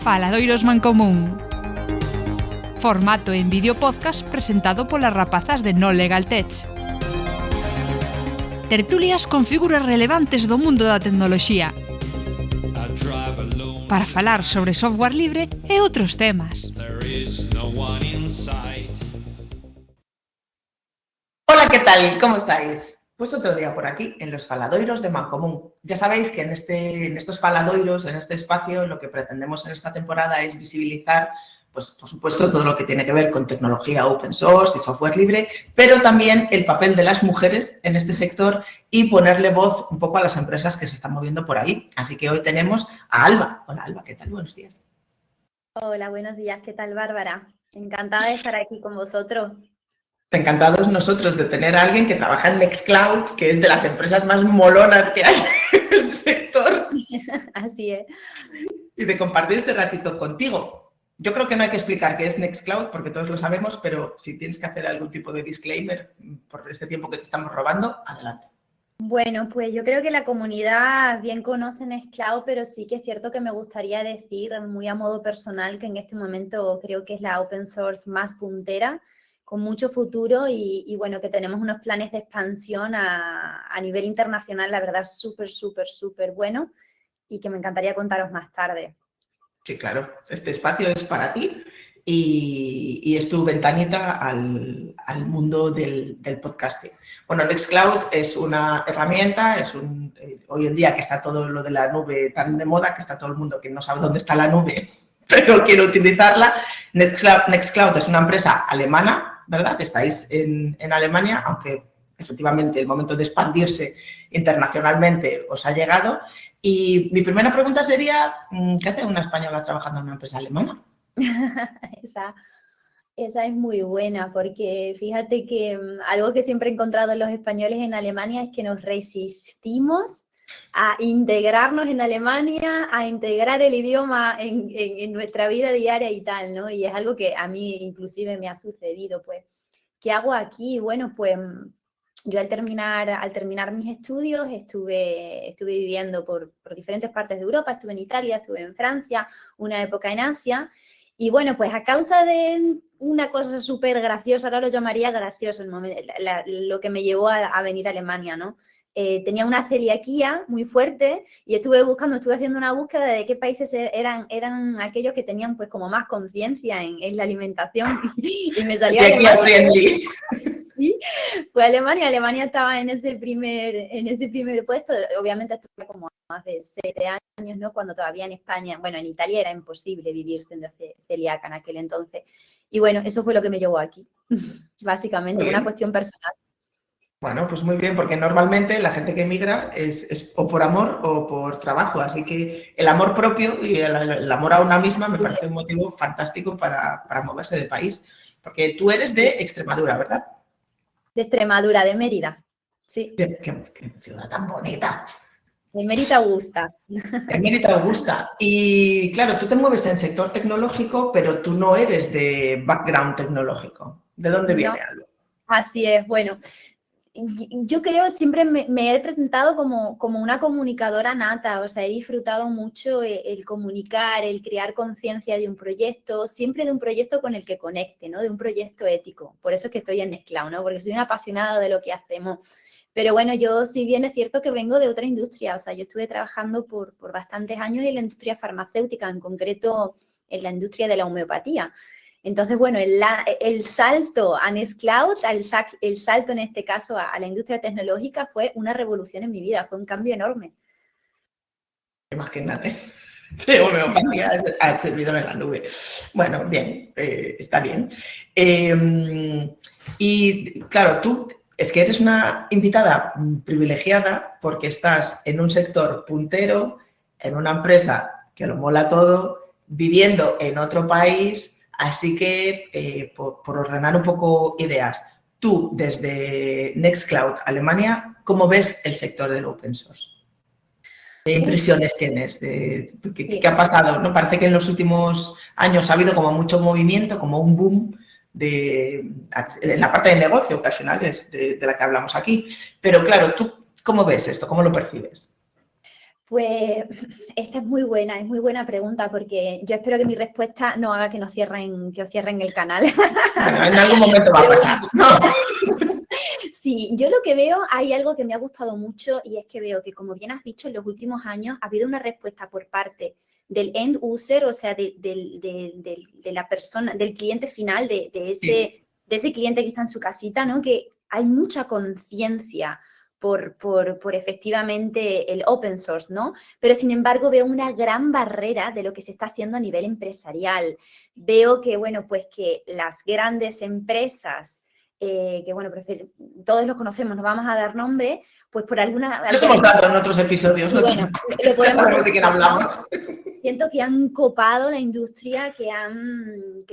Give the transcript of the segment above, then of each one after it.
Faladoiros Mancomún. Formato en vídeo podcast presentado polas rapazas de No Legal Tech. Tertulias con figuras relevantes do mundo da tecnoloxía para falar sobre software libre e outros temas. Hola, ¿qué tal? ¿Cómo estáis? Pues otro día por aquí, en los Faladoiros de Mancomún. Ya sabéis que en estos Faladoiros, en este espacio, lo que pretendemos en esta temporada es visibilizar, pues por supuesto, todo lo que tiene que ver con tecnología open source y software libre, pero también el papel de las mujeres en este sector y ponerle voz un poco a las empresas que se están moviendo por ahí. Así que hoy tenemos a Alba. Hola, Alba, ¿qué tal? Buenos días. Hola, buenos días. ¿Qué tal, Bárbara? Encantada de estar aquí con vosotros. Encantados nosotros de tener a alguien que trabaja en Nextcloud, que es de las empresas más molonas que hay en el sector. Así es. Y de compartir este ratito contigo. Yo creo que no hay que explicar qué es Nextcloud, porque todos lo sabemos, pero si tienes que hacer algún tipo de disclaimer por este tiempo que te estamos robando, adelante. Bueno, pues yo creo que la comunidad bien conoce Nextcloud, pero sí que es cierto que me gustaría decir muy a modo personal que en este momento creo que es la open source más puntera, con mucho futuro y bueno, que tenemos unos planes de expansión a nivel internacional, la verdad, súper bueno y que me encantaría contaros más tarde. Sí, claro, este espacio es para ti y es tu ventanita al mundo del podcasting. Bueno, Nextcloud es una herramienta, hoy en día que está todo lo de la nube tan de moda, que está todo el mundo que no sabe dónde está la nube, pero quiere utilizarla. Nextcloud es una empresa alemana, ¿verdad? Estáis en Alemania, aunque efectivamente el momento de expandirse internacionalmente os ha llegado. Y mi primera pregunta sería, ¿qué hace una española trabajando en una empresa alemana? Esa es muy buena, porque fíjate que algo que siempre he encontrado en los españoles en Alemania es que nos resistimos a integrarnos en Alemania, a integrar el idioma en nuestra vida diaria y tal, ¿no? Y es algo que a mí inclusive me ha sucedido, pues. ¿Qué hago aquí? Bueno, pues yo al terminar mis estudios estuve viviendo por diferentes partes de Europa, estuve en Italia, estuve en Francia, una época en Asia, y bueno, pues a causa de una cosa súper graciosa, ahora lo llamaría gracioso, lo que me llevó a venir a Alemania, ¿no? Tenía una celiaquía muy fuerte y estuve haciendo una búsqueda de qué países eran aquellos que tenían pues como más conciencia en la alimentación y me salía Celiaquía friendly. Sí, fue a Alemania. Alemania estaba en ese primer puesto. Obviamente estuve como más de 7 años, ¿no? Cuando todavía en España, bueno, en Italia era imposible vivir siendo celíaca en aquel entonces. Y bueno, eso fue lo que me llevó aquí, básicamente, una cuestión personal. Bueno, pues muy bien, porque normalmente la gente que emigra es o por amor o por trabajo, así que el amor propio y el amor a una misma me parece un motivo fantástico para moverse de país, porque tú eres de Extremadura, ¿verdad? De Extremadura, de Mérida, sí. Qué ciudad tan bonita. De Mérida Augusta. En Mérida Augusta. Y claro, tú te mueves en sector tecnológico, pero tú no eres de background tecnológico. ¿De dónde viene algo? Así es, bueno. Yo creo siempre me he presentado como una comunicadora nata, o sea, he disfrutado mucho el comunicar, el crear conciencia de un proyecto, siempre de un proyecto con el que conecte, ¿no? De un proyecto ético. Por eso es que estoy en Nextcloud, ¿no? Porque soy una apasionada de lo que hacemos. Pero bueno, yo si bien es cierto que vengo de otra industria, o sea, yo estuve trabajando por bastantes años en la industria farmacéutica, en concreto en la industria de la homeopatía. Entonces, bueno, el salto a Nextcloud, el salto en este caso a la industria tecnológica fue una revolución en mi vida, fue un cambio enorme. Imagínate, de homeopatía al servidor en la nube. Bueno, bien, está bien. Y claro, tú es que eres una invitada privilegiada porque estás en un sector puntero, en una empresa que lo mola todo, viviendo en otro país. Así que, por ordenar un poco ideas, tú desde Nextcloud, Alemania, ¿cómo ves el sector del open source? ¿Qué impresiones tienes? ¿Qué ha pasado? ¿No? Parece que en los últimos años ha habido como mucho movimiento, como un boom en la parte de negocio, que al final es de la que hablamos aquí. Pero claro, ¿tú cómo ves esto? ¿Cómo lo percibes? Pues esta es muy buena pregunta, porque yo espero que mi respuesta no haga que os cierren el canal. Bueno, en algún momento va a pasar, ¿no? Sí, yo lo que veo, hay algo que me ha gustado mucho y es que veo que, como bien has dicho, en los últimos años ha habido una respuesta por parte del end user, o sea, de la persona, del cliente final, de ese cliente que está en su casita, ¿no? Que hay mucha conciencia por efectivamente el open source, ¿no? Pero sin embargo veo una gran barrera de lo que se está haciendo a nivel empresarial. Veo que, bueno, pues que las grandes empresas, que bueno, todos los conocemos, no vamos a dar nombre, pues por alguna... Los hemos dado en otros episodios, ¿no? Bueno, Ya sabemos de quién hablamos. Siento que han copado la industria, que han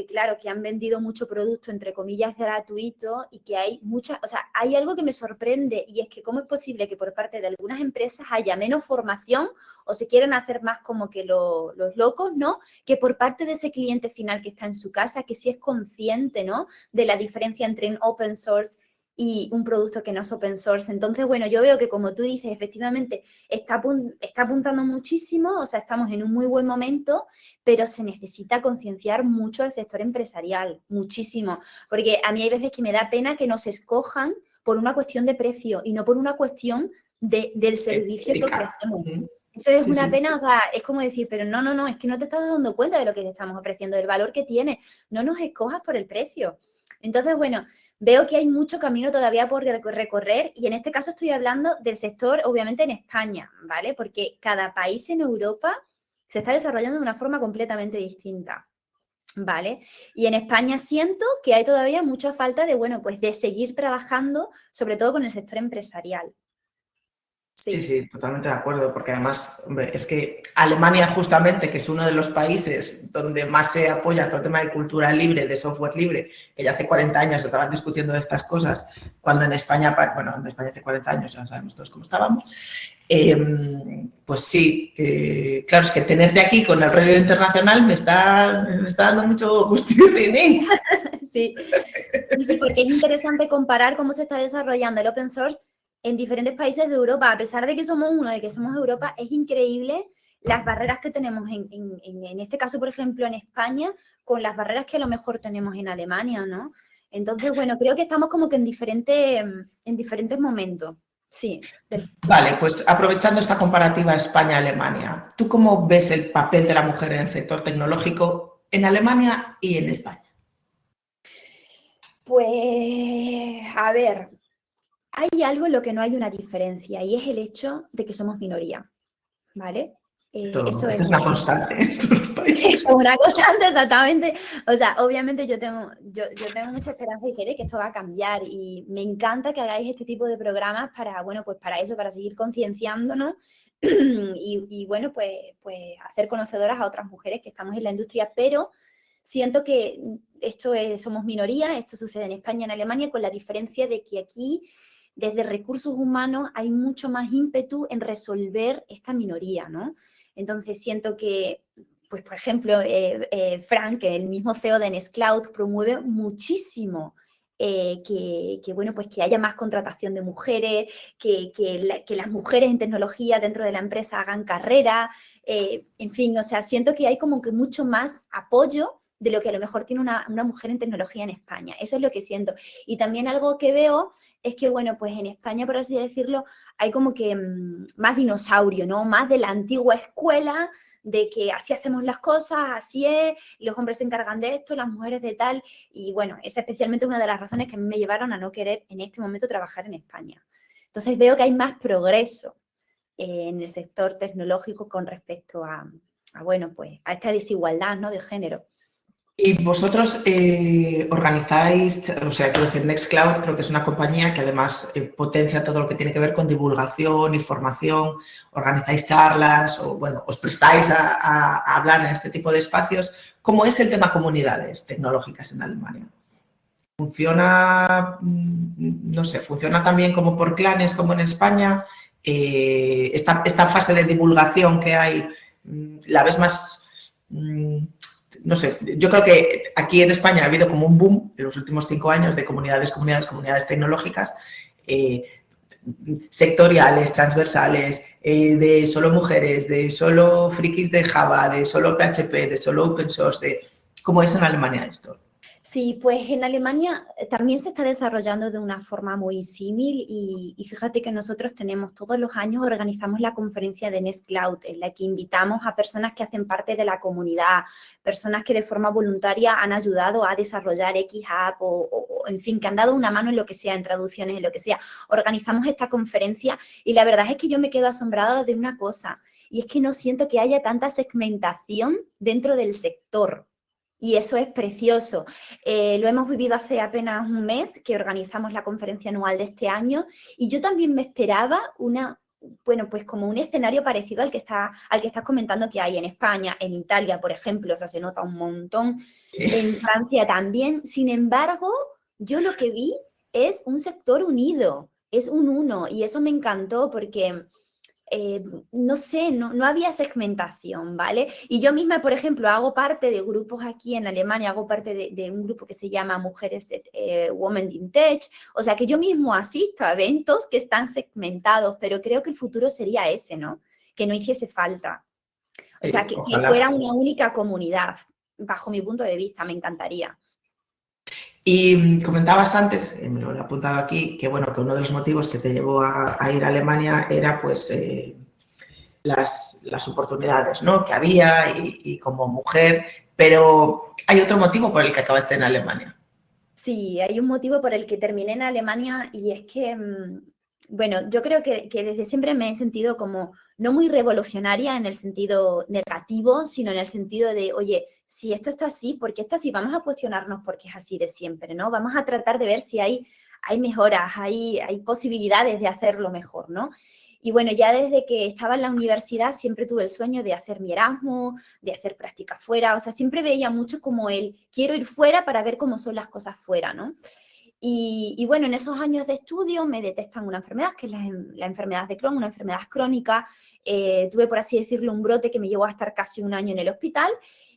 vendido mucho producto, entre comillas, gratuito, y que hay muchas, o sea, hay algo que me sorprende, y es que cómo es posible que por parte de algunas empresas haya menos formación o se quieren hacer más como que los locos, ¿no? Que por parte de ese cliente final que está en su casa, que sí es consciente, ¿no? De la diferencia entre un open source y un producto que no es open source. Entonces, bueno, yo veo que, como tú dices, efectivamente está apuntando muchísimo, o sea, estamos en un muy buen momento, pero se necesita concienciar mucho al sector empresarial, muchísimo, porque a mí hay veces que me da pena que nos escojan por una cuestión de precio y no por una cuestión del servicio que ofrecemos. Eso es una pena, o sea, es como decir, pero no, es que no te estás dando cuenta de lo que te estamos ofreciendo, del valor que tiene, no nos escojas por el precio. Entonces, bueno, veo que hay mucho camino todavía por recorrer, y en este caso estoy hablando del sector, obviamente, en España, ¿vale? Porque cada país en Europa se está desarrollando de una forma completamente distinta, ¿vale? Y en España siento que hay todavía mucha falta de, bueno, pues de seguir trabajando, sobre todo con el sector empresarial. Sí, totalmente de acuerdo, porque además, hombre, es que Alemania justamente, que es uno de los países donde más se apoya todo el tema de cultura libre, de software libre, que ya hace 40 años estaban discutiendo de estas cosas, cuando en España, bueno, en España hace 40 años, ya sabemos todos cómo estábamos, pues sí, claro, es que tenerte aquí con el rollo internacional me está dando mucho gusto. Sí, porque es interesante comparar cómo se está desarrollando el open source en diferentes países de Europa. A pesar de que somos de que somos Europa, es increíble las barreras que tenemos en este caso, por ejemplo, en España, con las barreras que a lo mejor tenemos en Alemania, ¿no? Entonces, bueno, creo que estamos como que en diferentes momentos. Sí. Vale, pues aprovechando esta comparativa España-Alemania, ¿tú cómo ves el papel de la mujer en el sector tecnológico en Alemania y en España? Pues, a ver, hay algo en lo que no hay una diferencia, y es el hecho de que somos minoría, ¿vale? Eso es una constante en todos los países. Es una constante, exactamente. O sea, obviamente yo tengo mucha esperanza y sé que esto va a cambiar, y me encanta que hagáis este tipo de programas para, bueno, pues para eso, para seguir concienciándonos y bueno, pues hacer conocedoras a otras mujeres que estamos en la industria, pero siento que somos minoría. Esto sucede en España y en Alemania, con la diferencia de que aquí, desde recursos humanos, hay mucho más ímpetu en resolver esta minoría, ¿no? Entonces siento que, pues por ejemplo, Frank, el mismo CEO de Nextcloud, promueve muchísimo bueno, pues que haya más contratación de mujeres, que las mujeres en tecnología dentro de la empresa hagan carrera, en fin, o sea, siento que hay como que mucho más apoyo de lo que a lo mejor tiene una mujer en tecnología en España. Eso es lo que siento. Y también algo que veo es que, bueno, pues en España, por así decirlo, hay como que más dinosaurio, ¿no? Más de la antigua escuela, de que así hacemos las cosas, así es, los hombres se encargan de esto, las mujeres de tal. Y bueno, esa es especialmente una de las razones que a mí me llevaron a no querer en este momento trabajar en España. Entonces veo que hay más progreso en el sector tecnológico con respecto bueno, pues a esta desigualdad, ¿no?, de género. Y vosotros organizáis, o sea, quiero decir, Nextcloud creo que es una compañía que además potencia todo lo que tiene que ver con divulgación y formación, organizáis charlas o, bueno, os prestáis a hablar en este tipo de espacios. ¿Cómo es el tema comunidades tecnológicas en Alemania? ¿Funciona, no sé, funciona también como por clanes como en España? Esta fase de divulgación que hay, ¿la ves más...? No sé, yo creo que aquí en España ha habido como un boom en los últimos 5 años de comunidades tecnológicas, sectoriales, transversales, de solo mujeres, de solo frikis de Java, de solo PHP, de solo open source, ¿cómo es en Alemania esto? Sí, pues en Alemania también se está desarrollando de una forma muy símil y fíjate que nosotros tenemos todos los años, organizamos la conferencia de Nextcloud en la que invitamos a personas que hacen parte de la comunidad, personas que de forma voluntaria han ayudado a desarrollar X App o en fin, que han dado una mano en lo que sea, en traducciones, en lo que sea. Organizamos esta conferencia y la verdad es que yo me quedo asombrada de una cosa y es que no siento que haya tanta segmentación dentro del sector. Y eso es precioso. Lo hemos vivido hace apenas un mes que organizamos la conferencia anual de este año y yo también me esperaba pues como un escenario parecido al que estás comentando que hay en España, en Italia, por ejemplo, o sea, se nota un montón, Sí. en Francia también. Sin embargo, yo lo que vi es un sector unido, es un uno y eso me encantó porque... no sé, no había segmentación, ¿vale? Y yo misma, por ejemplo, hago parte de grupos aquí en Alemania, hago parte de un grupo que se llama Mujeres Women in Tech, o sea que yo mismo asisto a eventos que están segmentados, pero creo que el futuro sería ese, ¿no? Que no hiciese falta. O sea, que fuera una única comunidad, bajo mi punto de vista, me encantaría. Y comentabas antes, me lo he apuntado aquí, que bueno, que uno de los motivos que te llevó a ir a Alemania era pues las oportunidades, ¿no?, que había y como mujer, pero hay otro motivo por el que acabaste en Alemania. Sí, hay un motivo por el que terminé en Alemania y es que, bueno, yo creo que desde siempre me he sentido como no muy revolucionaria en el sentido negativo, sino en el sentido de, oye, si esto está así, ¿por qué está así? Vamos a cuestionarnos por qué es así de siempre, ¿no? Vamos a tratar de ver si hay mejoras, hay posibilidades de hacerlo mejor, ¿no? Y bueno, ya desde que estaba en la universidad siempre tuve el sueño de hacer mi Erasmus, de hacer práctica fuera, o sea, siempre veía mucho como quiero ir fuera para ver cómo son las cosas fuera, ¿no? Y bueno, en esos años de estudio me detectan una enfermedad, que es la enfermedad de Crohn, una enfermedad crónica. Tuve, por así decirlo, un brote que me llevó a estar casi un año en el hospital.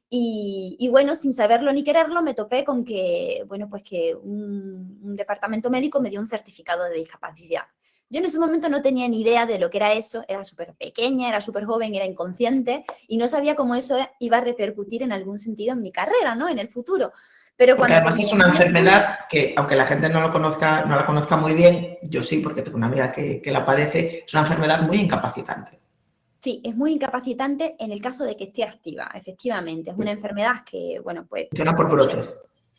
Y bueno, sin saberlo ni quererlo, me topé con que, bueno, pues que un departamento médico me dio un certificado de discapacidad. Yo en ese momento no tenía ni idea de lo que era eso, era súper pequeña, era súper joven, era inconsciente y no sabía cómo eso iba a repercutir en algún sentido en mi carrera, ¿no? En el futuro. Pero porque además es una enfermedad que, aunque la gente no la conozca muy bien, yo sí, porque tengo una amiga que la padece, es una enfermedad muy incapacitante. Sí, es muy incapacitante en el caso de que esté activa, efectivamente. Es una enfermedad que, bueno, pues... Funciona por brotes.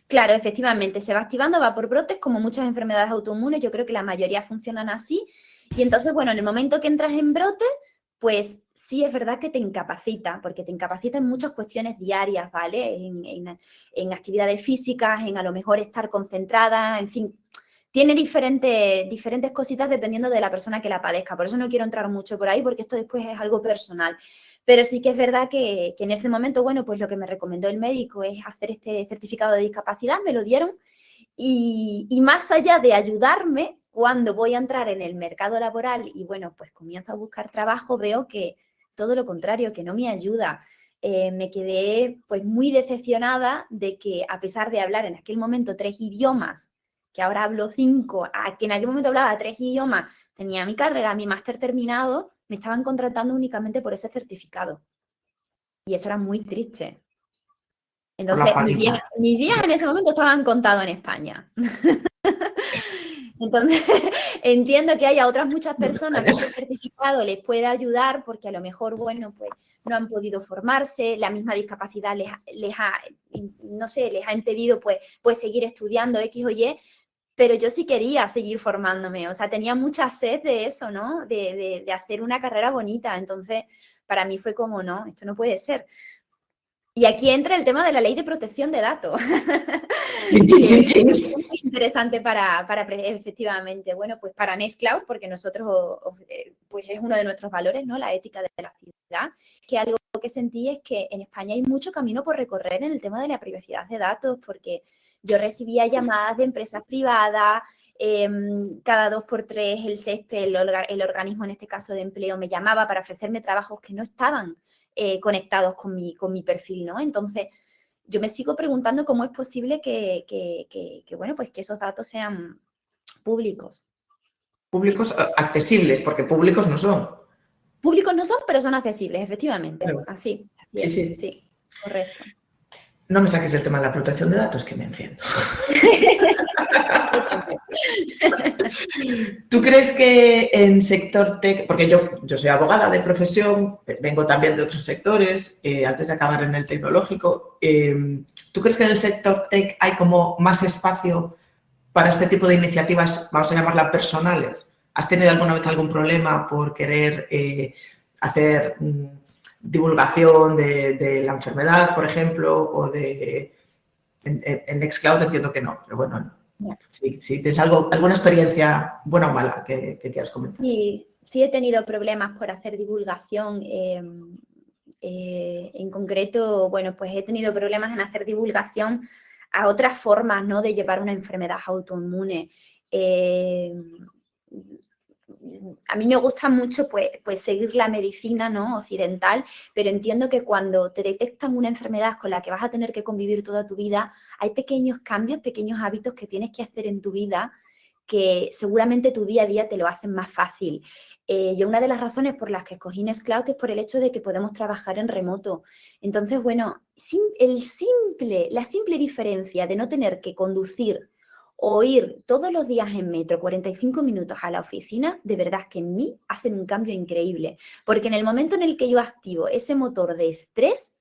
Claro, efectivamente, se va activando, va por brotes, como muchas enfermedades autoinmunes, yo creo que la mayoría funcionan así. Y entonces, bueno, en el momento que entras en brote, pues sí es verdad que te incapacita, porque te incapacita en muchas cuestiones diarias, ¿vale? En actividades físicas, en a lo mejor estar concentrada, en fin, tiene diferentes cositas dependiendo de la persona que la padezca. Por eso no quiero entrar mucho por ahí, porque esto después es algo personal. Pero sí que es verdad que en ese momento, bueno, pues lo que me recomendó el médico es hacer este certificado de discapacidad, me lo dieron. Y más allá de ayudarme, cuando voy a entrar en el mercado laboral y, bueno, pues comienzo a buscar trabajo, veo que todo lo contrario, que no me ayuda. Me quedé pues muy decepcionada de que, a pesar de hablar en aquel momento 3 idiomas, que ahora hablo 5, que en aquel momento hablaba 3 idiomas, tenía mi carrera, mi máster terminado, me estaban contratando únicamente por ese certificado. Y eso era muy triste. Entonces, mis días en ese momento estaban contados en España. Entonces, entiendo que haya otras muchas personas que ese certificado les puede ayudar porque a lo mejor, bueno, pues no han podido formarse, la misma discapacidad les ha impedido pues seguir estudiando X o Y, pero yo sí quería seguir formándome, o sea, tenía mucha sed de eso, ¿no? De hacer una carrera bonita, entonces para mí fue como, no, esto no puede ser. Y aquí entra el tema de la ley de protección de datos. Es muy interesante para efectivamente, bueno, pues para Nextcloud, porque nosotros, pues es uno de nuestros valores, ¿no? La ética de la ciudad, que algo que sentí es que en España hay mucho camino por recorrer en el tema de la privacidad de datos, porque yo recibía llamadas de empresas privadas, cada 2 por 3 el CESPE, el organismo en este caso de empleo, me llamaba para ofrecerme trabajos que no estaban conectados con mi perfil, ¿no? Entonces, yo me sigo preguntando cómo es posible que bueno, pues que esos datos sean públicos. Públicos accesibles, porque públicos no son. públicos no son, pero son accesibles, efectivamente. Claro. Así Sí, es. sí. Sí, correcto. No me saques el tema de la protección de datos, que me enciendo. ¿Tú crees que en sector tech, porque yo soy abogada de profesión, vengo también de otros sectores, antes de acabar en el tecnológico, ¿tú crees que en el sector tech hay como más espacio para este tipo de iniciativas, vamos a llamarlas personales? ¿Has tenido alguna vez algún problema por querer hacer divulgación de la enfermedad, por ejemplo, o de... En Nextcloud entiendo que no, pero bueno, No. si tienes alguna experiencia buena o mala que quieras comentar. Sí he tenido problemas por hacer divulgación. En concreto, bueno, pues he tenido problemas en hacer divulgación a otras formas, ¿no?, de llevar una enfermedad autoinmune. A mí me gusta mucho pues seguir la medicina, ¿no?, occidental, pero entiendo que cuando te detectan una enfermedad con la que vas a tener que convivir toda tu vida, hay pequeños cambios, pequeños hábitos que tienes que hacer en tu vida que seguramente tu día a día te lo hacen más fácil. Yo una de las razones por las que escogí Nextcloud es por el hecho de que podemos trabajar en remoto. Entonces, bueno, la simple diferencia de no tener que conducir o ir todos los días en metro 45 minutos a la oficina, de verdad que en mí hacen un cambio increíble. Porque en el momento en el que yo activo ese motor de estrés,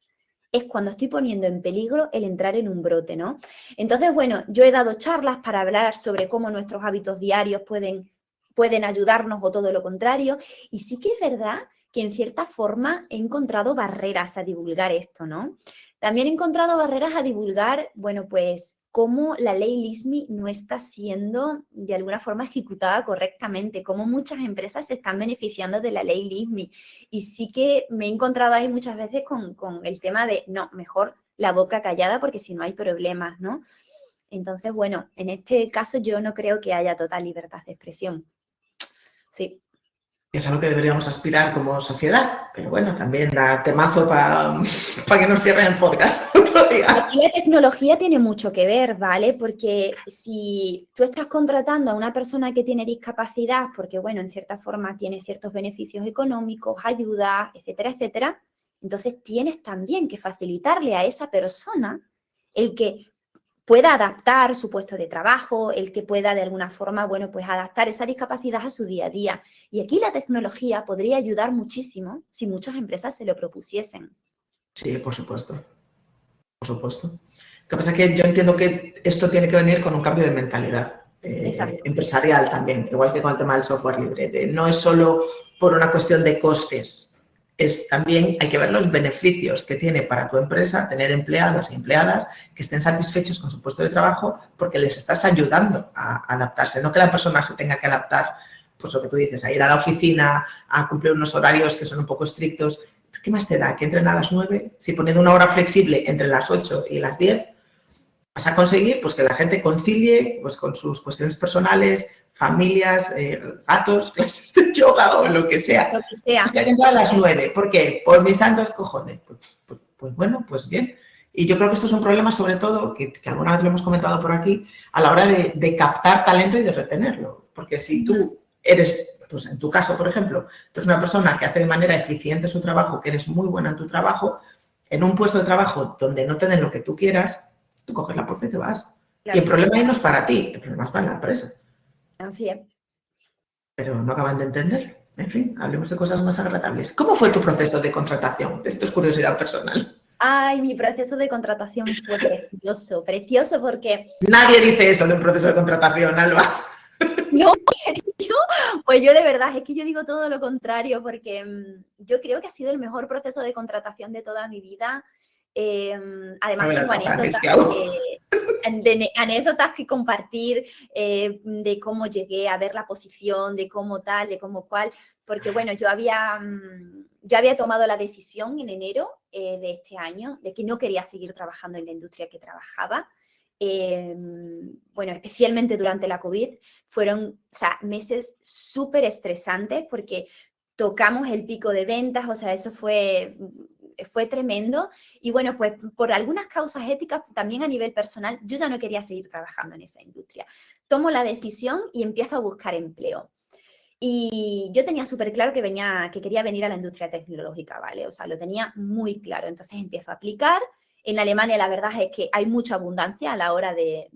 es cuando estoy poniendo en peligro el entrar en un brote, ¿no? Entonces, bueno, yo he dado charlas para hablar sobre cómo nuestros hábitos diarios pueden ayudarnos o todo lo contrario. Y sí que es verdad que en cierta forma he encontrado barreras a divulgar esto, ¿no? También he encontrado barreras a divulgar, bueno, pues cómo la ley LISMI no está siendo de alguna forma ejecutada correctamente, cómo muchas empresas se están beneficiando de la ley LISMI. Y sí que me he encontrado ahí muchas veces con el tema de, no, mejor la boca callada porque si no hay problemas, ¿no? Entonces, bueno, en este caso yo no creo que haya total libertad de expresión. Sí. Es a lo que deberíamos aspirar como sociedad, pero bueno, también da temazo para que nos cierren el podcast otro día. Aquí la tecnología tiene mucho que ver, ¿vale? Porque si tú estás contratando a una persona que tiene discapacidad, porque bueno, en cierta forma tiene ciertos beneficios económicos, ayuda, etcétera, etcétera, entonces tienes también que facilitarle a esa persona el que pueda adaptar su puesto de trabajo, el que pueda de alguna forma, bueno, pues adaptar esa discapacidad a su día a día. Y aquí la tecnología podría ayudar muchísimo si muchas empresas se lo propusiesen. Sí, por supuesto. Por supuesto. Lo que pasa es que yo entiendo que esto tiene que venir con un cambio de mentalidad empresarial también, igual que con el tema del software libre. No es solo por una cuestión de costes, es también hay que ver los beneficios que tiene para tu empresa tener empleados y empleadas que estén satisfechos con su puesto de trabajo porque les estás ayudando a adaptarse, no que la persona se tenga que adaptar, pues lo que tú dices, a ir a la oficina, a cumplir unos horarios que son un poco estrictos. ¿Qué más te da? Que entren a las 9, si poniendo una hora flexible entre las 8 y las 10, vas a conseguir pues, que la gente concilie pues, con sus cuestiones personales, familias, gatos, clases de yoga o lo que sea. Lo que sea. Pues que hay que entrar a las 9. ¿Por qué? Por mis santos cojones. Pues bueno, pues bien. Y yo creo que esto es un problema sobre todo, que alguna vez lo hemos comentado por aquí, a la hora de captar talento y de retenerlo. Porque si tú eres... Pues en tu caso, por ejemplo, tú eres una persona que hace de manera eficiente su trabajo, que eres muy buena en tu trabajo, en un puesto de trabajo donde no te den lo que tú quieras, tú coges la puerta y te vas. Claro. Y el problema ahí no es para ti, el problema es para la empresa. Así es. Pero no acaban de entender. En fin, hablemos de cosas más agradables. ¿Cómo fue tu proceso de contratación? Esto es curiosidad personal. Ay, mi proceso de contratación fue precioso, precioso porque... Nadie dice eso de un proceso de contratación, Alba. No, pues yo de verdad, es que yo digo todo lo contrario porque yo creo que ha sido el mejor proceso de contratación de toda mi vida. Además tengo anécdotas que compartir de cómo llegué a ver la posición, de cómo tal, de cómo cual, porque bueno, yo había tomado la decisión en enero de este año de que no quería seguir trabajando en la industria que trabajaba. Bueno, especialmente durante la COVID, fueron meses súper estresantes porque tocamos el pico de ventas, o sea, eso fue tremendo. Y bueno, pues por algunas causas éticas, también a nivel personal, yo ya no quería seguir trabajando en esa industria. Tomo la decisión y empiezo a buscar empleo. Y yo tenía súper claro que quería venir a la industria tecnológica, ¿vale? O sea, lo tenía muy claro. Entonces empiezo a aplicar. En Alemania la verdad es que hay mucha abundancia a la hora de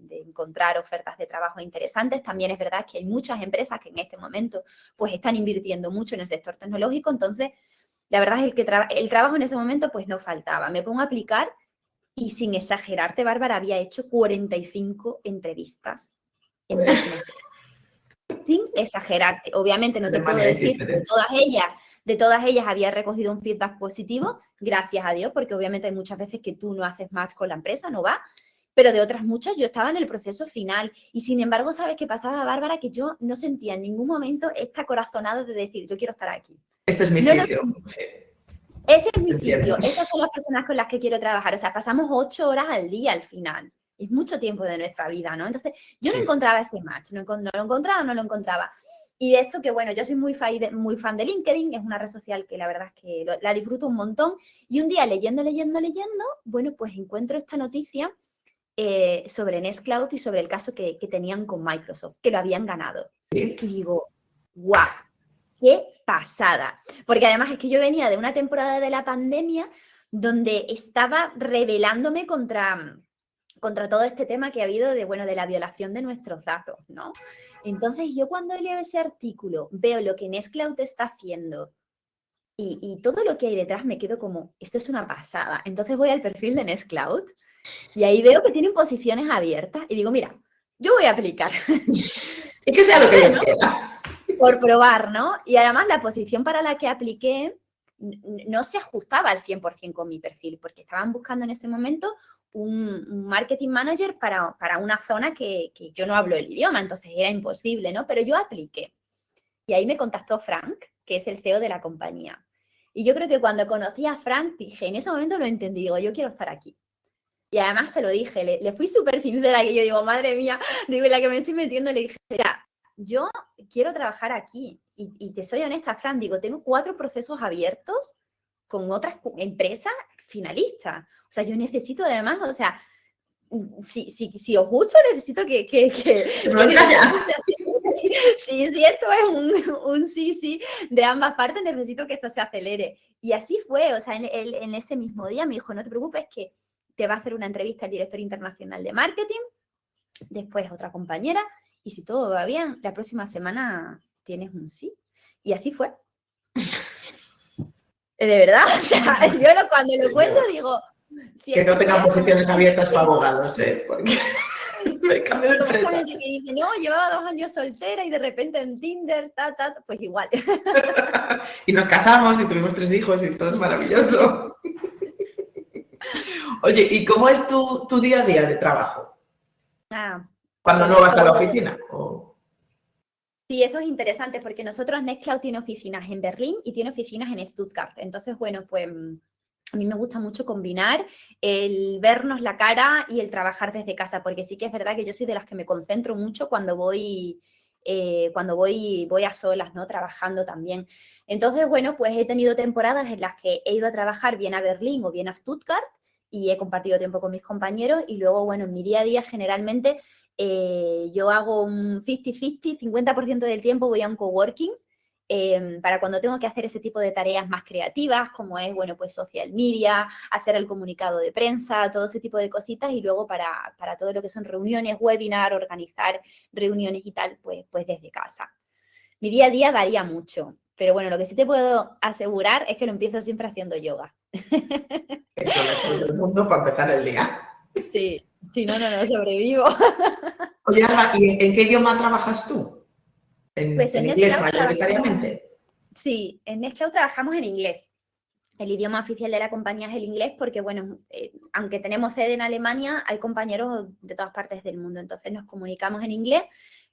encontrar ofertas de trabajo interesantes. También es verdad que hay muchas empresas que en este momento pues están invirtiendo mucho en el sector tecnológico. Entonces, la verdad es que el trabajo en ese momento pues no faltaba. Me pongo a aplicar y sin exagerarte, Bárbara, había hecho 45 entrevistas en 2 meses. Sin exagerarte. Obviamente no te puedo decir que de todas ellas había recogido un feedback positivo, gracias a Dios, porque obviamente hay muchas veces que tú no haces match con la empresa, no va, pero de otras muchas yo estaba en el proceso final y sin embargo, ¿sabes qué pasaba, Bárbara? Que yo no sentía en ningún momento esta corazonada de decir, yo quiero estar aquí. Este es mi sitio. Este es mi sitio, estas son las personas con las que quiero trabajar, o sea, pasamos 8 horas al día al final. Es mucho tiempo de nuestra vida, ¿no? Entonces, yo no encontraba ese match, no lo encontraba. Y de hecho que, bueno, yo soy muy fan de LinkedIn, es una red social que la verdad es que la disfruto un montón. Y un día leyendo, bueno, pues encuentro esta noticia sobre Nextcloud y sobre el caso que tenían con Microsoft, que lo habían ganado. Y digo, ¡guau! ¡Qué pasada! Porque además es que yo venía de una temporada de la pandemia donde estaba rebelándome contra todo este tema que ha habido de la violación de nuestros datos, ¿no? Entonces yo cuando leo ese artículo, veo lo que Nextcloud está haciendo y todo lo que hay detrás me quedo como, esto es una pasada. Entonces voy al perfil de Nextcloud y ahí veo que tienen posiciones abiertas y digo, mira, yo voy a aplicar. Y que sea lo que Dios quiera. Por probar, ¿no? Y además la posición para la que apliqué no se ajustaba al 100% con mi perfil, porque estaban buscando en ese momento un marketing manager para una zona que yo no hablo el idioma, entonces era imposible, ¿no? Pero yo apliqué. Y ahí me contactó Frank, que es el CEO de la compañía. Y yo creo que cuando conocí a Frank, dije, en ese momento lo entendí, digo, yo quiero estar aquí. Y además se lo dije, le fui súper sincera, que yo digo, madre mía, digo, la que me estoy metiendo, le dije, mira, yo quiero trabajar aquí. Y te soy honesta, Frank, digo, tengo 4 procesos abiertos con otras empresas finalistas. O sea, yo necesito además, o sea, si os gusta, necesito que No digas ya. si esto es un sí de ambas partes, necesito que esto se acelere. Y así fue, o sea, en ese mismo día me dijo, no te preocupes, que te va a hacer una entrevista el director internacional de marketing, después otra compañera, y si todo va bien, la próxima semana tienes un sí. Y así fue. De verdad, o sea, yo cuando lo cuento digo... Que no tengan posiciones abiertas para abogados, porque me cambio de empresa. Que dice, no, llevaba 2 años soltera y de repente en Tinder, pues igual. Y nos casamos y tuvimos 3 hijos y todo es maravilloso. Oye, ¿y cómo es tu día a día de trabajo? Cuando no vas a la oficina. Sí, eso es interesante porque nosotros Nextcloud tiene oficinas en Berlín y tiene oficinas en Stuttgart. Entonces, bueno, pues a mí me gusta mucho combinar el vernos la cara y el trabajar desde casa, porque sí que es verdad que yo soy de las que me concentro mucho cuando voy a solas, ¿no? Trabajando también. Entonces, bueno, pues he tenido temporadas en las que he ido a trabajar bien a Berlín o bien a Stuttgart y he compartido tiempo con mis compañeros y luego, bueno, en mi día a día generalmente yo hago un 50-50, 50% del tiempo voy a un coworking para cuando tengo que hacer ese tipo de tareas más creativas, como es, bueno, pues social media, hacer el comunicado de prensa, todo ese tipo de cositas, y luego para todo lo que son reuniones, webinar, organizar reuniones y tal, pues desde casa. Mi día a día varía mucho, pero bueno, lo que sí te puedo asegurar es que lo empiezo siempre haciendo yoga. Eso es todo el mundo para empezar el día. Sí, si no sobrevivo. Oye, Alba, ¿y en qué idioma trabajas tú? Pues ¿En inglés mayoritariamente? Sí, en Nextcloud trabajamos en inglés. El idioma oficial de la compañía es el inglés porque, bueno, aunque tenemos sede en Alemania, hay compañeros de todas partes del mundo, entonces nos comunicamos en inglés.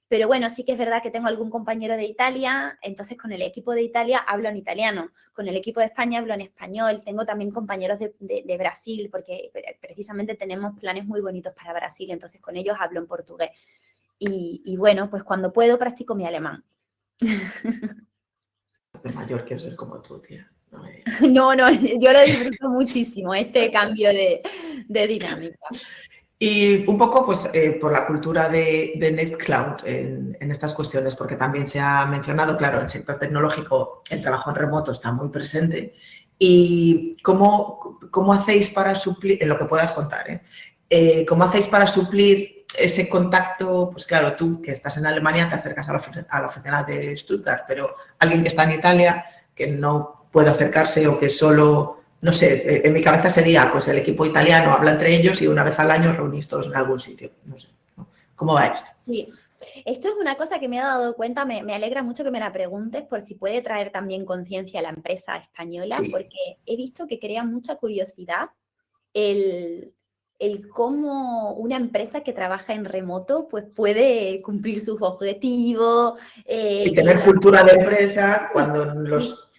Pero bueno, sí que es verdad que tengo algún compañero de Italia, entonces con el equipo de Italia hablo en italiano, con el equipo de España hablo en español, tengo también compañeros de Brasil, porque precisamente tenemos planes muy bonitos para Brasil, entonces con ellos hablo en portugués. Y bueno, pues cuando puedo practico mi alemán. De mayor quiero ser como tú, tía. No, yo lo disfruto muchísimo, este cambio de dinámica. Y un poco pues, por la cultura de Nextcloud en estas cuestiones, porque también se ha mencionado, claro, en el sector tecnológico el trabajo en remoto está muy presente. ¿Y cómo hacéis para suplir, en lo que puedas contar, cómo hacéis para suplir ese contacto? Pues claro, tú que estás en Alemania te acercas a la oficina de Stuttgart, pero alguien que está en Italia que no puede acercarse o que solo... No sé, en mi cabeza sería, pues el equipo italiano habla entre ellos y una vez al año reunís todos en algún sitio. No sé, ¿no? ¿Cómo va esto? Sí. Esto es una cosa que me he dado cuenta, me alegra mucho que me la preguntes por si puede traer también conciencia a la empresa española, Sí. porque he visto que crea mucha curiosidad el cómo una empresa que trabaja en remoto pues puede cumplir sus objetivos. Y tener cultura de empresa cuando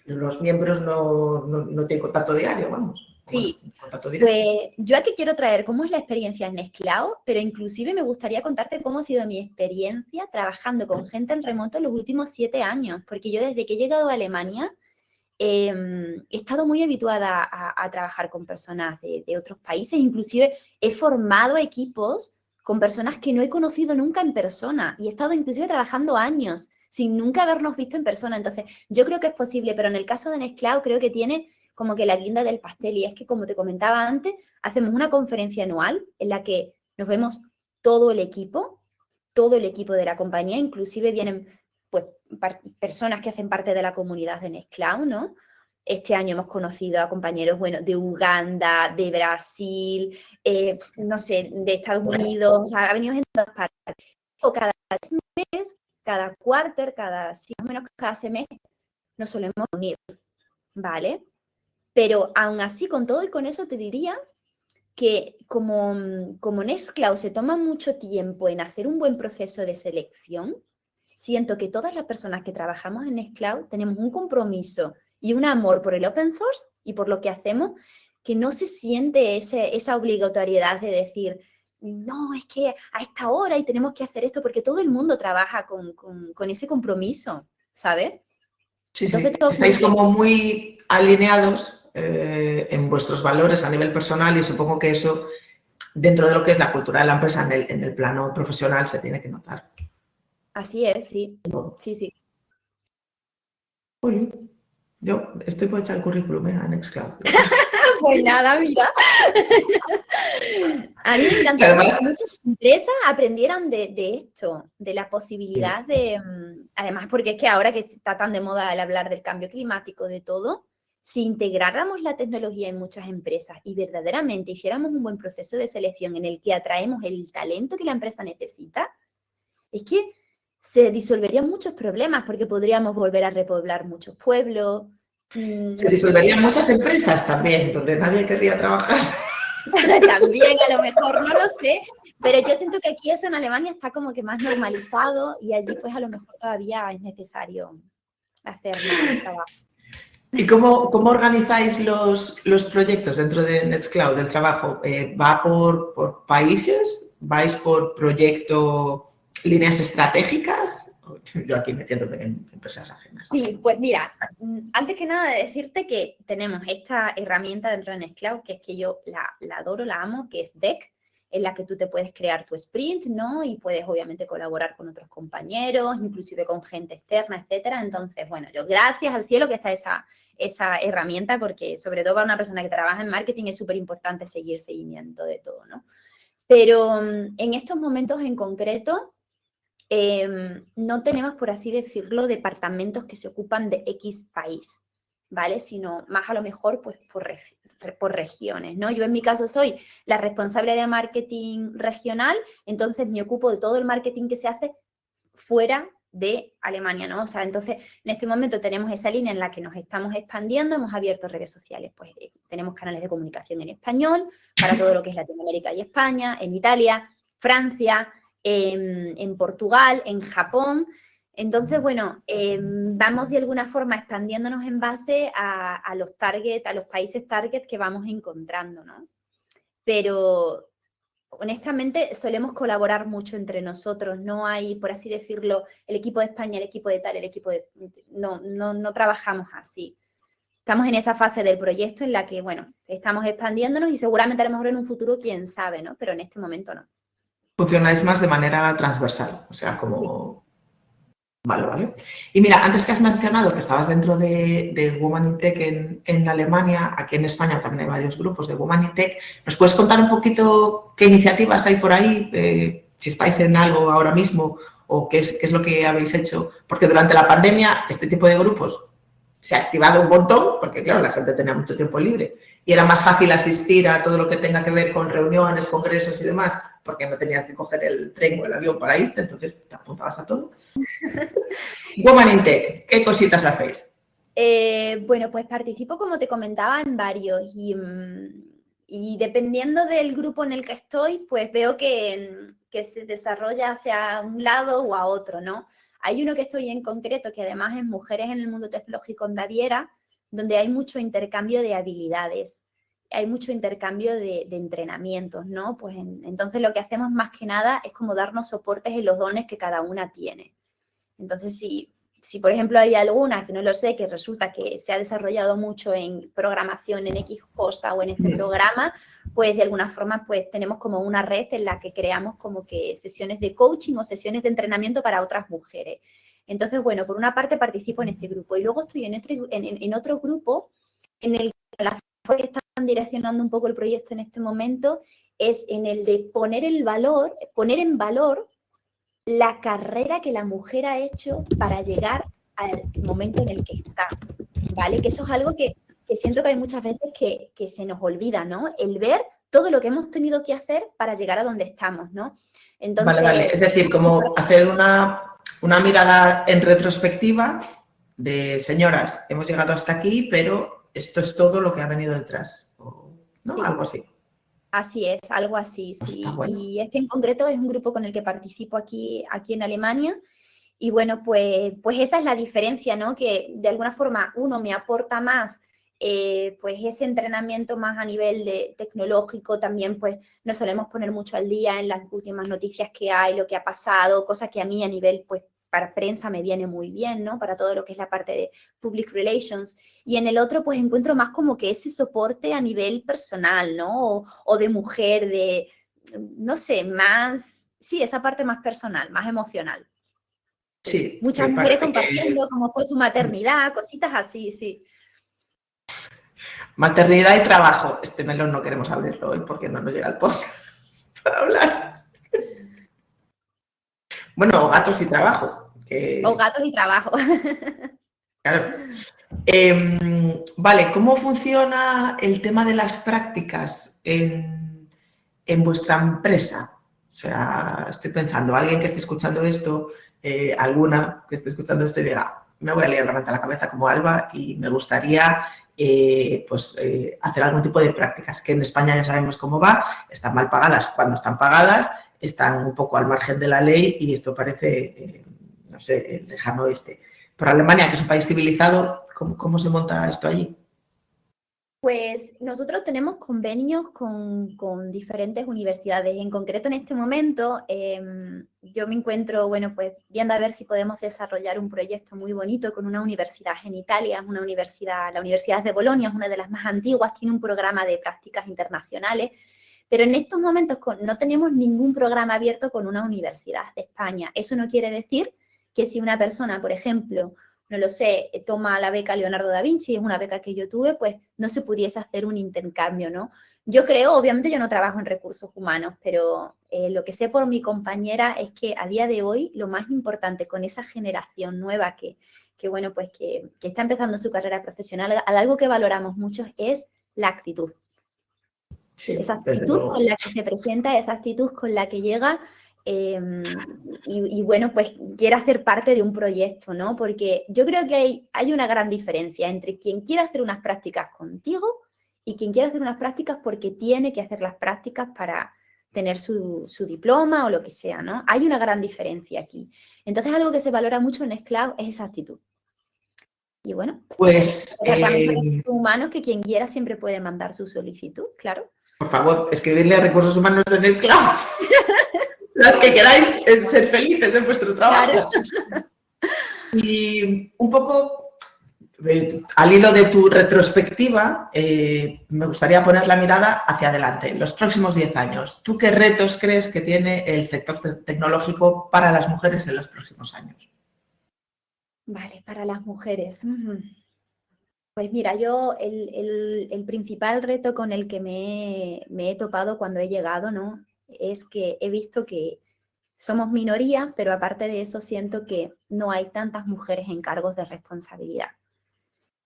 los miembros no tienen contacto diario, vamos. Sí, bueno, contacto directo. pues yo aquí quiero traer cómo es la experiencia en Nextcloud, pero inclusive me gustaría contarte cómo ha sido mi experiencia trabajando con gente en remoto en los últimos 7 años, porque yo desde que he llegado a Alemania he estado muy habituada a trabajar con personas de otros países, inclusive he formado equipos con personas que no he conocido nunca en persona y he estado inclusive trabajando años sin nunca habernos visto en persona. Entonces, yo creo que es posible, pero en el caso de Nextcloud creo que tiene como que la guinda del pastel, y es que, como te comentaba antes, hacemos una conferencia anual en la que nos vemos todo el equipo de la compañía, inclusive vienen pues personas que hacen parte de la comunidad de Nextcloud, ¿no? Este año hemos conocido a compañeros, bueno, de Uganda, de Brasil, no sé, de Estados Unidos, o sea, ha venido gente de todas partes. O cada mes, cada quarter, sí, más o menos cada semestre, nos solemos unir, ¿vale? Pero aún así, con todo y con eso, te diría que como Nextcloud se toma mucho tiempo en hacer un buen proceso de selección, siento que todas las personas que trabajamos en Nextcloud tenemos un compromiso y un amor por el open source y por lo que hacemos, que no se siente esa obligatoriedad de decir, no, es que a esta hora y tenemos que hacer esto, porque todo el mundo trabaja con ese compromiso, ¿sabes? Sí, Entonces, sí. todo Estáis fluye. como muy alineados en vuestros valores a nivel personal y supongo que eso, dentro de lo que es la cultura de la empresa en el plano profesional, se tiene que notar. Así es, sí. Sí, sí. Oye, yo estoy por echar el currículum a Nextcloud. Pues nada, mira. A mí me encantaría Además, que muchas empresas aprendieran de esto, de la posibilidad de, además, porque es que ahora que está tan de moda el hablar del cambio climático, de todo, si integráramos la tecnología en muchas empresas y verdaderamente hiciéramos un buen proceso de selección en el que atraemos el talento que la empresa necesita, es que se disolverían muchos problemas, porque podríamos volver a repoblar muchos pueblos. se No disolverían sé, muchas empresas también, donde nadie querría trabajar. también a lo mejor, no lo sé, pero yo siento que aquí eso en Alemania está como que más normalizado, y allí pues a lo mejor todavía es necesario hacer más trabajo. ¿Y cómo organizáis los proyectos dentro de Nextcloud, del trabajo? ¿Va por países? ¿Vais por proyecto, líneas estratégicas? Yo aquí metiéndome en empresas ajenas. Sí, pues mira, antes que nada decirte que tenemos esta herramienta dentro de Nextcloud, que es que yo la adoro, la amo, que es Deck, en la que tú te puedes crear tu sprint, ¿no? Y puedes obviamente colaborar con otros compañeros, inclusive con gente externa, etcétera. Entonces, bueno, yo gracias al cielo que está esa herramienta, porque sobre todo para una persona que trabaja en marketing es súper importante seguir seguimiento de todo, ¿no? Pero en estos momentos en concreto, no tenemos, por así decirlo, departamentos que se ocupan de X país, ¿vale? Sino más a lo mejor pues por regiones, ¿no? Yo en mi caso soy la responsable de marketing regional, entonces me ocupo de todo el marketing que se hace fuera de Alemania, ¿no? O sea, entonces en este momento tenemos esa línea en la que nos estamos expandiendo, hemos abierto redes sociales, pues tenemos canales de comunicación en español para todo lo que es Latinoamérica y España, en Italia, Francia, en Portugal, en Japón. Entonces, bueno, vamos de alguna forma expandiéndonos en base a los target, a los países target que vamos encontrando, ¿no? Pero honestamente solemos colaborar mucho entre nosotros, no hay, por así decirlo, el equipo de España, el equipo de tal, el equipo de... No trabajamos así. estamos en esa fase del proyecto en la que, bueno, estamos expandiéndonos y seguramente a lo mejor en un futuro, quién sabe, ¿no? Pero en este momento no. Funcionáis más de manera transversal, o sea, como... Vale. Y mira, antes que has mencionado que estabas dentro de Woman in Tech en Alemania, aquí en España también hay varios grupos de Woman in Tech. ¿Nos puedes contar un poquito qué iniciativas hay por ahí? Si estáis en algo ahora mismo o qué es lo que habéis hecho. Porque durante la pandemia este tipo de grupos se ha activado un montón, porque claro, la gente tenía mucho tiempo libre y era más fácil asistir a todo lo que tenga que ver con reuniones, congresos y demás, porque no tenías que coger el tren o el avión para irte, entonces te apuntabas a todo. Woman in Tech, ¿qué cositas hacéis? Bueno, pues participo, como te comentaba, en varios y dependiendo del grupo en el que estoy, pues veo que se desarrolla hacia un lado o a otro, ¿no? Hay uno que estoy en concreto, que además es Mujeres en el Mundo Tecnológico en Baviera, donde hay mucho intercambio de habilidades, hay mucho intercambio de entrenamientos, ¿no? Pues entonces lo que hacemos más que nada es como darnos soportes en los dones que cada una tiene. Entonces, si por ejemplo hay alguna que no lo sé, que resulta que se ha desarrollado mucho en programación, en X cosa o en este programa, pues de alguna forma pues tenemos como una red en la que creamos como que sesiones de coaching o sesiones de entrenamiento para otras mujeres. Entonces, bueno, por una parte participo en este grupo y luego estoy en otro grupo en el que la forma que están direccionando un poco el proyecto en este momento es en el de poner en valor la carrera que la mujer ha hecho para llegar al momento en el que está, ¿vale? Que eso es algo que siento que hay muchas veces que se nos olvida, ¿no? El ver todo lo que hemos tenido que hacer para llegar a donde estamos, ¿no? Entonces, Vale. Es decir, como hacer una mirada en retrospectiva de, señoras, hemos llegado hasta aquí, pero esto es todo lo que ha venido detrás, ¿no? Sí. Algo así. Así es, algo así, sí. Bueno. Y este en concreto es un grupo con el que participo aquí en Alemania. Y bueno, pues esa es la diferencia, ¿no? Que de alguna forma uno me aporta más, pues ese entrenamiento más a nivel tecnológico. También pues nos solemos poner mucho al día en las últimas noticias que hay, lo que ha pasado, cosa que a mí a nivel pues para prensa me viene muy bien, ¿no? Para todo lo que es la parte de public relations. Y en el otro, pues encuentro más como que ese soporte a nivel personal, ¿no? O de mujer, no sé, más, sí, esa parte más personal, más emocional. Sí. Muchas mujeres compartiendo cómo fue su maternidad, cositas así, sí. Maternidad y trabajo. Este melón no queremos abrirlo hoy porque no nos llega el podcast para hablar. Bueno, gatos y trabajo. O gatos y trabajo. Claro. Vale, ¿cómo funciona el tema de las prácticas en vuestra empresa? O sea, estoy pensando, alguien que esté escuchando esto, alguna que esté escuchando esto y diga, me voy a liar la manta a la cabeza como Alba y me gustaría hacer algún tipo de prácticas, que en España ya sabemos cómo va, están mal pagadas cuando están pagadas, están un poco al margen de la ley y esto parece... no sé, el lejano oeste. Pero Alemania, que es un país civilizado, ¿cómo se monta esto allí? Pues nosotros tenemos convenios con diferentes universidades. En concreto, en este momento, yo me encuentro, bueno, pues viendo a ver si podemos desarrollar un proyecto muy bonito con una universidad en Italia, la Universidad de Bolonia, es una de las más antiguas, tiene un programa de prácticas internacionales, pero en estos momentos no tenemos ningún programa abierto con una universidad de España. Eso no quiere decir que si una persona, por ejemplo, no lo sé, toma la beca Leonardo da Vinci, es una beca que yo tuve, pues no se pudiese hacer un intercambio, ¿no? Yo creo, obviamente yo no trabajo en recursos humanos, pero lo que sé por mi compañera es que a día de hoy lo más importante con esa generación nueva que bueno, pues que está empezando su carrera profesional, algo que valoramos mucho es la actitud. Sí, esa actitud con la que se presenta, esa actitud con la que llega... y bueno, pues quiere hacer parte de un proyecto, ¿no? Porque yo creo que hay una gran diferencia entre quien quiere hacer unas prácticas contigo y quien quiere hacer unas prácticas porque tiene que hacer las prácticas para tener su diploma o lo que sea, ¿no? Hay una gran diferencia aquí. Entonces, algo que se valora mucho en Nextcloud es esa actitud. Y bueno, pues... recursos humanos que quien quiera siempre puede mandar su solicitud, claro. Por favor, escribirle a Recursos Humanos de Nextcloud. Las que queráis ser felices en vuestro trabajo. Claro. Y un poco, al hilo de tu retrospectiva, me gustaría poner la mirada hacia adelante, en los próximos 10 años. ¿Tú qué retos crees que tiene el sector tecnológico para las mujeres en los próximos años? Vale, para las mujeres. Pues mira, yo el principal reto con el que me he topado cuando he llegado, ¿no? Es que he visto que somos minoría, pero aparte de eso siento que no hay tantas mujeres en cargos de responsabilidad.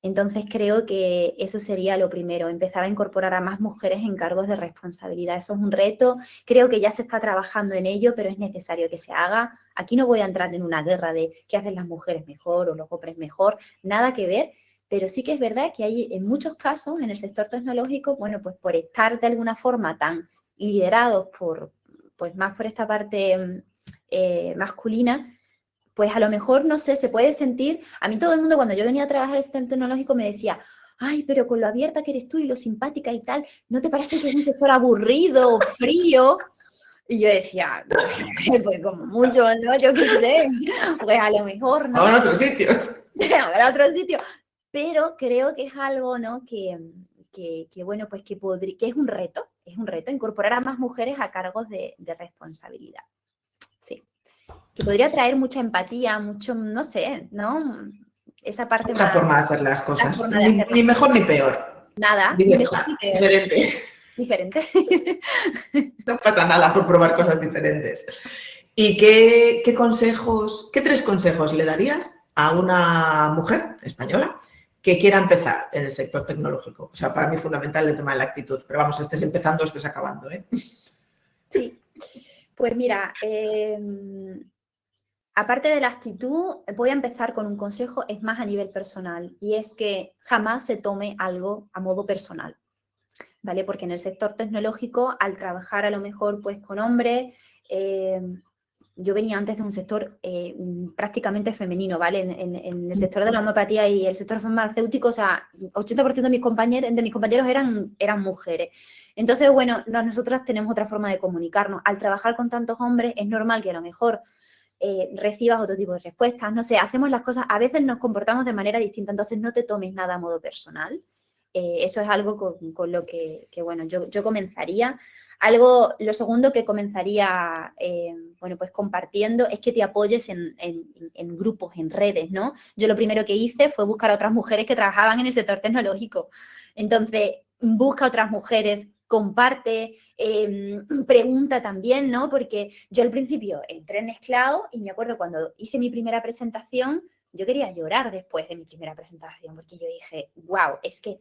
Entonces creo que eso sería lo primero, empezar a incorporar a más mujeres en cargos de responsabilidad. Eso es un reto, creo que ya se está trabajando en ello, pero es necesario que se haga. Aquí no voy a entrar en una guerra de qué hacen las mujeres mejor o los hombres mejor, nada que ver, pero sí que es verdad que hay en muchos casos en el sector tecnológico, bueno, pues por estar de alguna forma tan liderados pues más por esta parte masculina, pues a lo mejor, no sé, se puede sentir, a mí todo el mundo cuando yo venía a trabajar en el sector tecnológico me decía, ay, pero con lo abierta que eres tú y lo simpática y tal, ¿no te parece que es un sector aburrido o frío? Y yo decía, pues como mucho, ¿no? Yo qué sé, pues a lo mejor, ¿no? Habrá otros sitios. Habrá otro sitio. Pero creo que es algo, ¿no? Que bueno, pues que es un reto incorporar a más mujeres a cargos de responsabilidad. Sí. Que podría traer mucha empatía, mucho, no sé, ¿no? Esa parte Otra más... forma de hacer las cosas. forma de hacer Ni mejor ni peor. Nada, Diversa, ni mejor ni peor. diferente. Diferente. No pasa nada por probar cosas diferentes. ¿Y qué consejos, qué 3 consejos le darías a una mujer española que quiera empezar en el sector tecnológico? O sea, para mí es fundamental el tema de la actitud, pero vamos, estés empezando, estés acabando, ¿eh? Sí, pues mira, aparte de la actitud, voy a empezar con un consejo, es más a nivel personal, y es que jamás se tome algo a modo personal, ¿vale? Porque en el sector tecnológico, al trabajar a lo mejor pues con hombres, yo venía antes de un sector prácticamente femenino, ¿vale? En el sector de la homeopatía y el sector farmacéutico, o sea, 80% de mis compañeros eran mujeres. Entonces, bueno, nosotras tenemos otra forma de comunicarnos. Al trabajar con tantos hombres, es normal que a lo mejor recibas otro tipo de respuestas. No sé, hacemos las cosas, a veces nos comportamos de manera distinta, entonces no te tomes nada a modo personal. Eso es algo con lo que bueno, yo comenzaría. Lo segundo que comenzaría, bueno, pues compartiendo es que te apoyes en grupos, en redes, ¿no? Yo lo primero que hice fue buscar a otras mujeres que trabajaban en el sector tecnológico. Entonces, busca a otras mujeres, comparte, pregunta también, ¿no? Porque yo al principio entré en Nextcloud y me acuerdo cuando hice mi primera presentación, yo quería llorar después de mi primera presentación, porque yo dije, wow, es que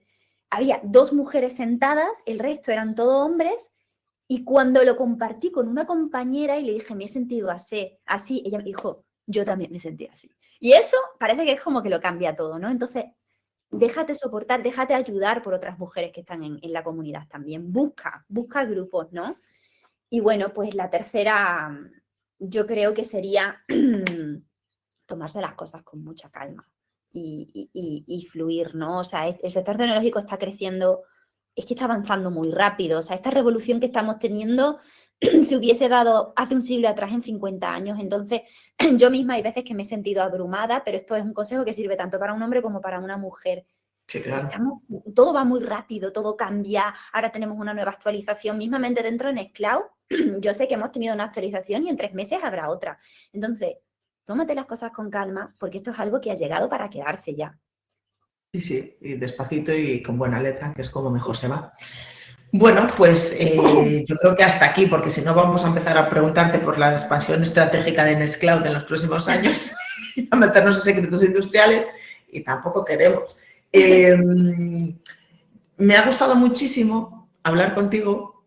había 2 mujeres sentadas, el resto eran todos hombres. Y cuando lo compartí con una compañera y le dije, me he sentido así, ella me dijo, yo también me sentí así. Y eso parece que es como que lo cambia todo, ¿no? Entonces, déjate soportar, déjate ayudar por otras mujeres que están en la comunidad también. Busca grupos, ¿no? Y bueno, pues la tercera, yo creo que sería tomarse las cosas con mucha calma y fluir, ¿no? O sea, el sector tecnológico está creciendo, es que está avanzando muy rápido. O sea, esta revolución que estamos teniendo se hubiese dado hace un siglo atrás, en 50 años. Entonces, yo misma hay veces que me he sentido abrumada, pero esto es un consejo que sirve tanto para un hombre como para una mujer. Sí, claro. Todo va muy rápido, todo cambia. Ahora tenemos una nueva actualización. Mismamente dentro de Nextcloud, yo sé que hemos tenido una actualización y en 3 meses habrá otra. Entonces, tómate las cosas con calma, porque esto es algo que ha llegado para quedarse ya. Sí, y despacito y con buena letra, que es como mejor se va. Bueno, pues yo creo que hasta aquí, porque si no vamos a empezar a preguntarte por la expansión estratégica de Nextcloud en los próximos años, a meternos en secretos industriales, y tampoco queremos. Me ha gustado muchísimo hablar contigo,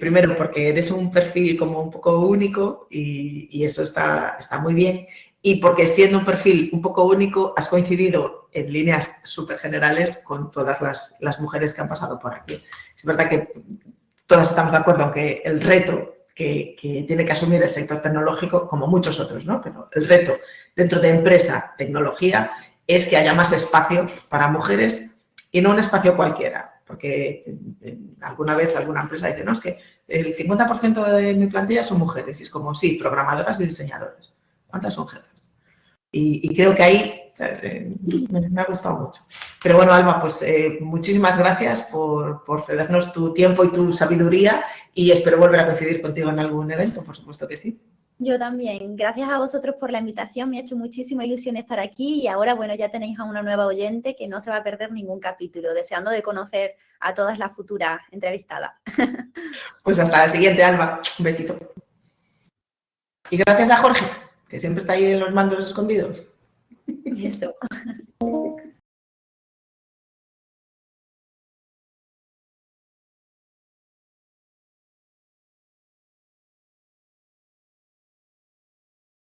primero porque eres un perfil como un poco único y eso está muy bien, y porque siendo un perfil un poco único has coincidido en líneas súper generales con todas las mujeres que han pasado por aquí. Es verdad que todas estamos de acuerdo en que el reto que tiene que asumir el sector tecnológico, como muchos otros, ¿no? Pero el reto dentro de empresa, tecnología, es que haya más espacio para mujeres y no un espacio cualquiera. Porque alguna vez alguna empresa dice, no, es que el 50% de mi plantilla son mujeres. Y es como, sí, programadoras y diseñadoras. ¿Cuántas son jefas? y creo que ahí, ¿sabes? Me ha gustado mucho. Pero bueno, Alba, pues muchísimas gracias por cedernos tu tiempo y tu sabiduría y espero volver a coincidir contigo en algún evento, por supuesto que sí. Yo también. Gracias a vosotros por la invitación. Me ha hecho muchísima ilusión estar aquí y ahora, bueno, ya tenéis a una nueva oyente que no se va a perder ningún capítulo, deseando de conocer a todas las futuras entrevistadas. Pues hasta la siguiente, Alba. Un besito. Y gracias a Jorge, que siempre está ahí en los mandos escondidos. Eso.